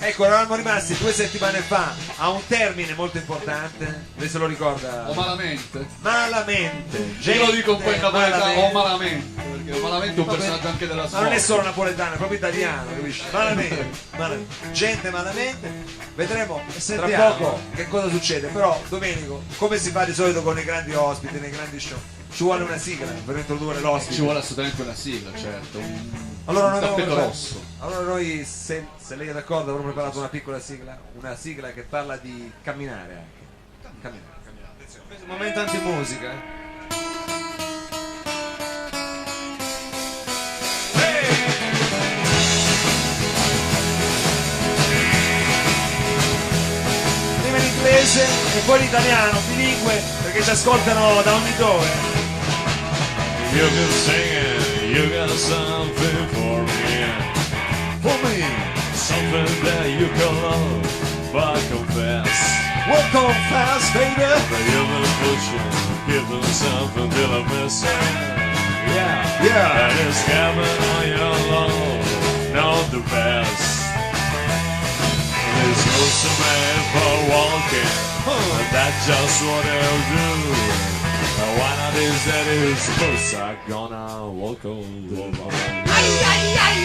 Ecco, eravamo rimasti 2 settimane fa a un termine molto importante. Lei se lo ricorda? O malamente. Malamente. Io lo dico un po' in napoletano, o malamente. malamente, perché malamente è un personaggio anche della Ma storia. non è solo napoletano, è proprio italiano, capisci? Malamente, malamente. Gente malamente. Vedremo tra sentiamo. poco che cosa succede. Però, Domenico, come si fa di solito con i grandi ospiti, nei grandi show? Ci vuole una sigla per introdurre l'ospite. Ci vuole assolutamente una sigla, certo. Allora, Un noi abbiamo tappeto preparato- rosso. allora noi, se lei è d'accordo, avremo preparato una piccola sigla. Una sigla che parla di camminare anche. Camminare. Attenzione. Questo è un momento antimusica. Prima in inglese e poi in italiano, bilingue, perché ci ascoltano da ogni dove. You can sing it, you got something for me. For me, something that you can love, but confess. Welcome fast, baby. That you've been pushing, giving something till I'm missing. Yeah, Yeah. and it's coming on your love, not the best. There's no cement for walking, and that's just what I'll do. And one of these days, cause I'm gonna walk on the line.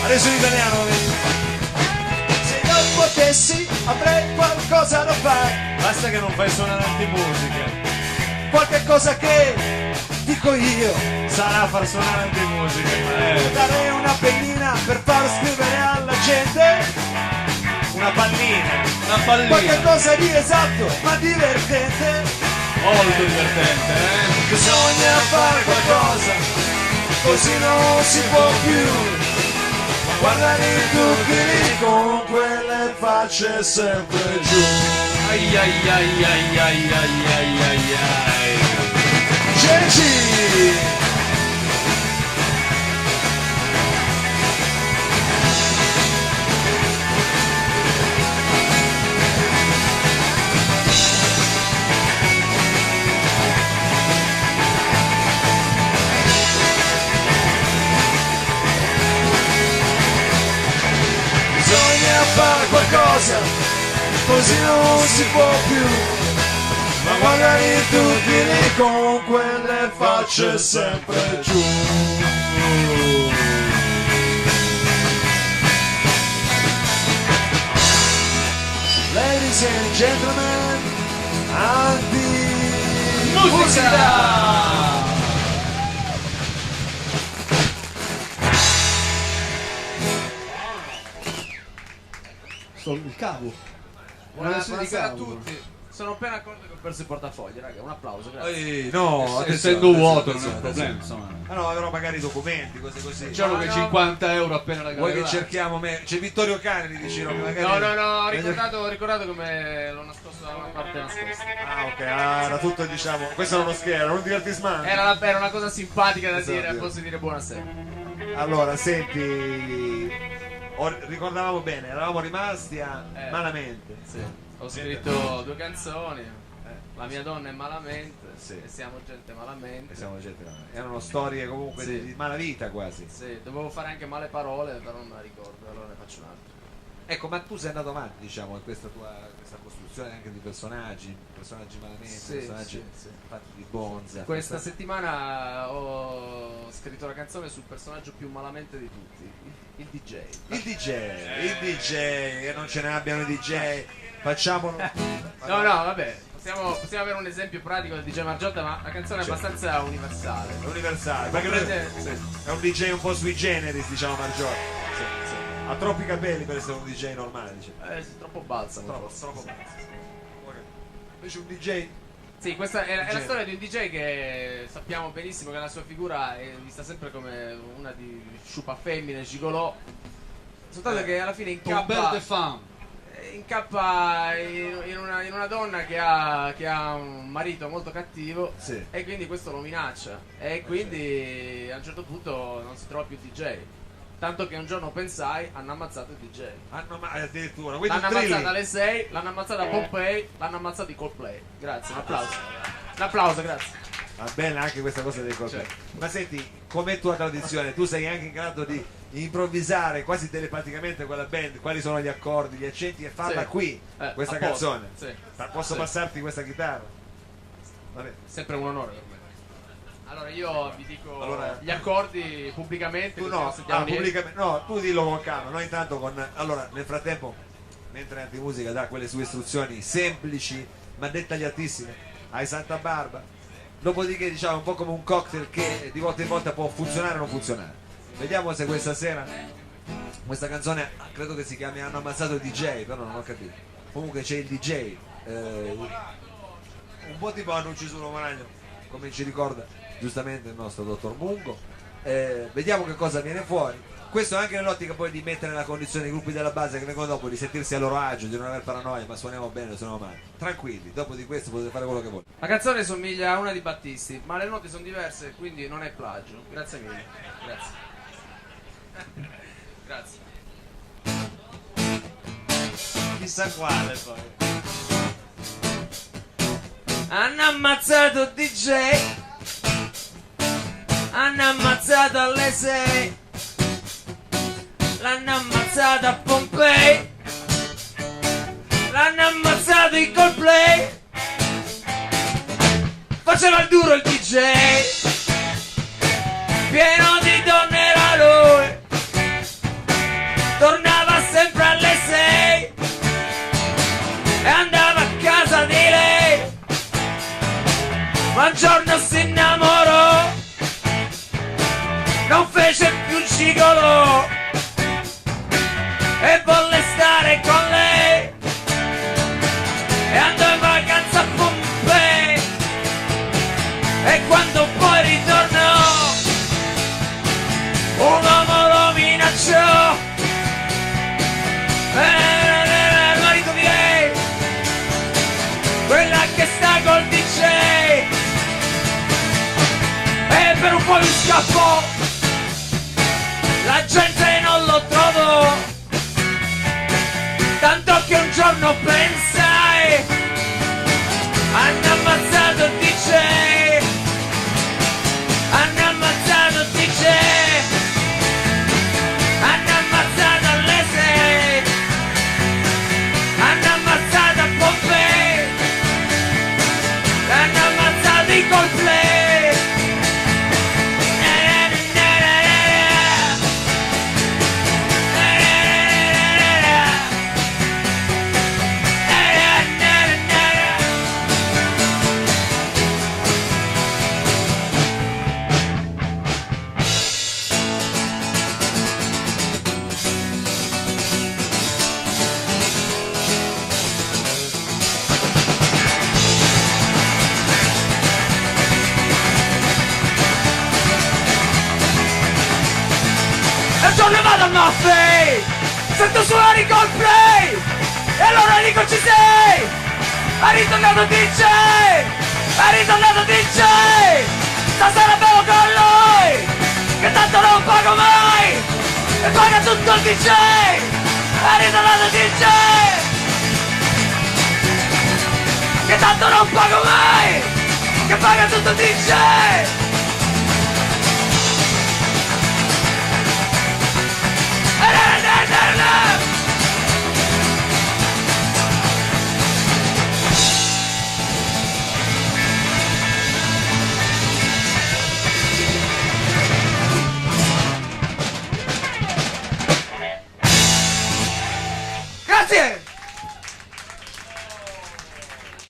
Adesso in italiano, vedi? Se non potessi avrei qualcosa da fare. Basta che non fai suonare antimusica. Qualche cosa che dico io. Sarà far suonare antimusica. Darei una pennina per far scrivere alla gente. Una pallina. Una pallina. Qualche cosa di esatto ma divertente. Molto divertente, Bisogna fare qualcosa, così non si può più. Guardare tutti lì con quelle facce sempre giù. Ai ai ai ai ai ai ai ai ai. Ceci! Bisogna fare qualcosa, così non si può più. Ma magari tutti lì con quelle facce sempre giù. Ladies and gentlemen, Musica! Il cavo. Buonasera a tutti. Sono appena accorto che ho perso il portafoglio, raga. Un applauso, grazie. no, Essendo vuoto non è un problema, insomma. Ah no, però magari i documenti, cose così. Diciamo che no. 50 euro appena la Vuoi che gavella. cerchiamo me? C'è Vittorio Caneli, dicevo che magari. No, ho ricordato come l'ho nascosto da una parte nascosta. Ah, ok, era tutto, diciamo. Questo era uno scherzo, era un divertismento. Era una cosa simpatica da dire, Esatto. posso dire buonasera. Allora, senti, ricordavamo bene, eravamo rimasti a malamente. Sì. Ho scritto 2 canzoni. La mia donna è malamente. Sì. E siamo gente malamente. E siamo gente malamente. Erano storie comunque Sì. di malavita quasi. Sì, dovevo fare anche male parole, però non me la ricordo, allora ne faccio un altro. Ecco, ma tu sei andato avanti, diciamo, in questa costruzione anche di personaggi malamente, Sì, personaggi sì. fatti di bonza. Questa settimana ho scritto la canzone sul personaggio più malamente di tutti, il DJ. Il DJ, e non ce ne abbiano i DJ, facciamolo. No, vabbè, possiamo avere un esempio pratico del DJ Margiotta, ma la canzone è abbastanza universale. È universale, perché lui è un DJ un po' sui generis, diciamo, Margiotta. Ha troppi capelli per essere un DJ normale, dice. Sì, troppo balsamo. Troppo basso. Invece un DJ. Sì, questa è la storia di un DJ che sappiamo benissimo che la sua figura è vista sempre come una di sciupa femmine, gigolò. Soltanto che alla fine Tombeur de femme. incappa in una donna che ha un marito molto cattivo, Sì. e quindi questo lo minaccia, e quindi a un certo punto non si trova più il DJ. Tanto che un giorno pensai, hanno ammazzato il DJ. Addirittura, quindi L'hanno un ammazzata thrilling. alle 6, l'hanno ammazzata a Pompei, l'hanno ammazzata i Coldplay. Grazie, un applauso. Un applauso, grazie. Va bene anche questa cosa dei Coldplay. Ma senti, com'è tua tradizione? Tu sei anche in grado di improvvisare quasi telepaticamente quella band, quali sono gli accordi, gli accenti e farla Sì. qui, questa apposta. canzone. Sì. Posso Sì. passarti questa chitarra? Vabbè. Sempre un onore per me. Allora io vi dico Allora- gli accordi pubblicamente. Tu così no, non sentiamo niente. pubblicamente, no, tu dillo con calma, noi intanto allora nel frattempo, mentre Antimusica dà quelle sue istruzioni semplici ma dettagliatissime ai Santa Barba, dopodiché diciamo un po' come un cocktail che di volta in volta può funzionare o non funzionare. Vediamo se questa sera questa canzone, credo che si chiami Hanno ammazzato il DJ, però non ho capito. Comunque c'è il DJ, un po' tipo hanno ucciso un uomo ragno, come ci ricorda giustamente il nostro dottor Mungo. Vediamo che cosa viene fuori. Questo anche nell'ottica poi di mettere nella condizione i gruppi della base che vengono dopo di sentirsi a loro agio, di non avere paranoia, ma suoniamo bene o suoniamo male. Tranquilli, dopo di questo potete fare quello che volete. La canzone somiglia a una di Battisti, ma le note sono diverse, quindi non è plagio. Grazie mille. Grazie. Grazie. Chissà quale poi. Hanno ammazzato DJ. Hanno ammazzato alle 6. L'hanno ammazzato a Pompei. L'hanno ammazzato in Coldplay. Faceva il duro il DJ. Pieno di donne era lui. Tornava sempre alle 6 e andava a casa di lei. Ma un giorno si innamorò, non fece più il gigolò e volle stare con lei e andò in vacanza a Pompei. E quando poi ritornò un uomo lo minacciò, il marito di lei, quella che sta col DJ, e per un po' gli scappò, la gente non lo trovò, tanto che un giorno pensai, hanno ammazzato il DJ, hanno ammazzato il DJ, hanno ammazzato alle 6, hanno ammazzato a Pompei, hanno ammazzato i Coldplay. E un giorno vado al Maffei, sento suonare i Coldplay, e allora dico ci sei, è ritornato DJ, è ritornato DJ, stasera bevo con lui, che tanto non pago mai, e paga tutto il DJ, è ritornato DJ, che tanto non pago mai, che paga tutto il DJ. Grazie!